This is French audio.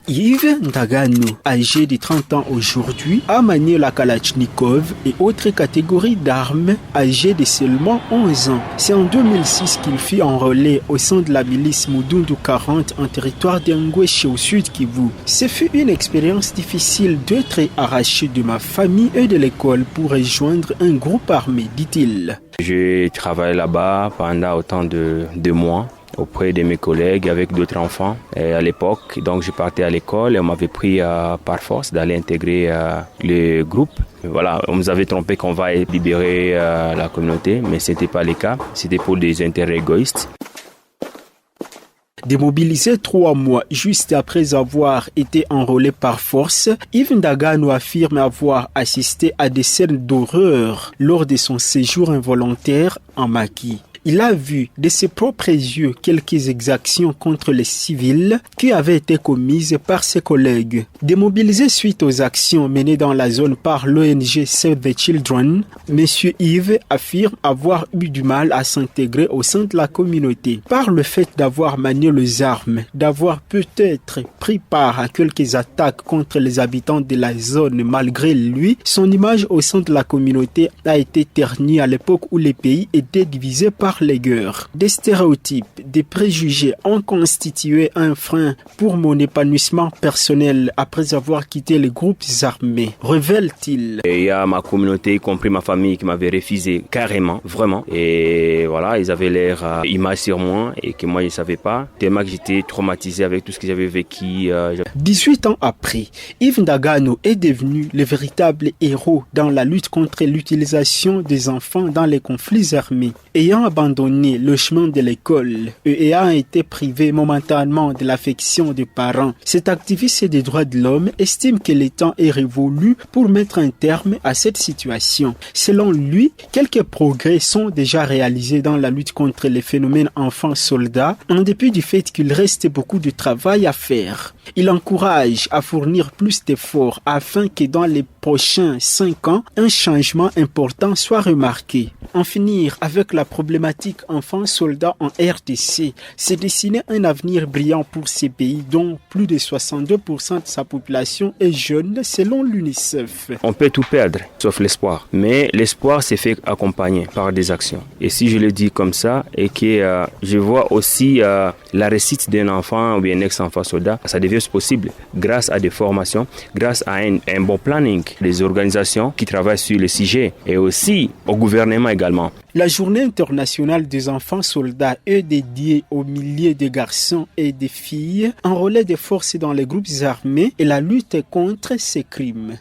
Yves Ndagano, âgé de 30 ans aujourd'hui, a manié la Kalachnikov et autres catégories d'armes âgées de seulement 11 ans. C'est en 2006 qu'il fut enrôlé au sein de la milice Mudundu 40 en territoire d'Engweshe au sud Kivu. Ce fut une expérience difficile d'être arraché de ma famille et de l'école pour rejoindre un groupe armé, dit-il. J'ai travaillé là-bas pendant autant de mois auprès de mes collègues avec d'autres enfants à l'époque. Donc je partais à l'école et on m'avait pris par force d'aller intégrer le groupe. Voilà, on nous avait trompé qu'on va libérer la communauté, mais ce n'était pas le cas. C'était pour des intérêts égoïstes. Démobilisé 3 mois juste après avoir été enrôlé par force, Yves Ndagano affirme avoir assisté à des scènes d'horreur lors de son séjour involontaire en Maki. Il a vu de ses propres yeux quelques exactions contre les civils qui avaient été commises par ses collègues. Démobilisé suite aux actions menées dans la zone par l'ONG Save the Children, M. Yves affirme avoir eu du mal à s'intégrer au sein de la communauté. Par le fait d'avoir manié les armes, d'avoir peut-être pris part à quelques attaques contre les habitants de la zone malgré lui, son image au sein de la communauté a été ternie à l'époque où le pays était divisé par les guerres. Des stéréotypes, des préjugés ont constitué un frein pour mon épanouissement personnel après avoir quitté les groupes armés, révèle-t-il. Il y a ma communauté, y compris ma famille, qui m'avait refusé carrément, vraiment. Et voilà, ils avaient l'air image sur moi et que moi je ne savais pas. Tellement que j'étais traumatisé avec tout ce que j'avais vécu. 18 ans après, Yves Ndagano est devenu le véritable héros dans la lutte contre l'utilisation des enfants dans les conflits armés. Ayant abandonné le chemin de l'école et ayant été privé momentanément de l'affection des parents, cet activiste des droits de l'homme estime que le temps est révolu pour mettre un terme à cette situation. Selon lui, quelques progrès sont déjà réalisés dans la lutte contre les phénomènes enfants-soldats, en dépit du fait qu'il reste beaucoup de travail à faire. Il encourage à fournir plus d'efforts afin que dans les prochains 5 ans, un changement important soit remarqué. En finir avec la problématique enfants-soldats en RDC, c'est dessiner un avenir brillant pour ces pays dont plus de 62% de sa population est jeune selon l'UNICEF. On peut tout perdre, sauf l'espoir. Mais l'espoir s'est fait accompagner par des actions. Et si je le dis comme ça, et que je vois aussi la réussite d'un enfant ou bien un ex-enfant soldat, ça devient possible grâce à des formations, grâce à un bon planning des organisations qui travaillent sur le sujet et aussi au gouvernement également. La journée internationale des enfants soldats est dédiée aux milliers de garçons et de filles enrôlés de force dans les groupes armés et la lutte contre ces crimes.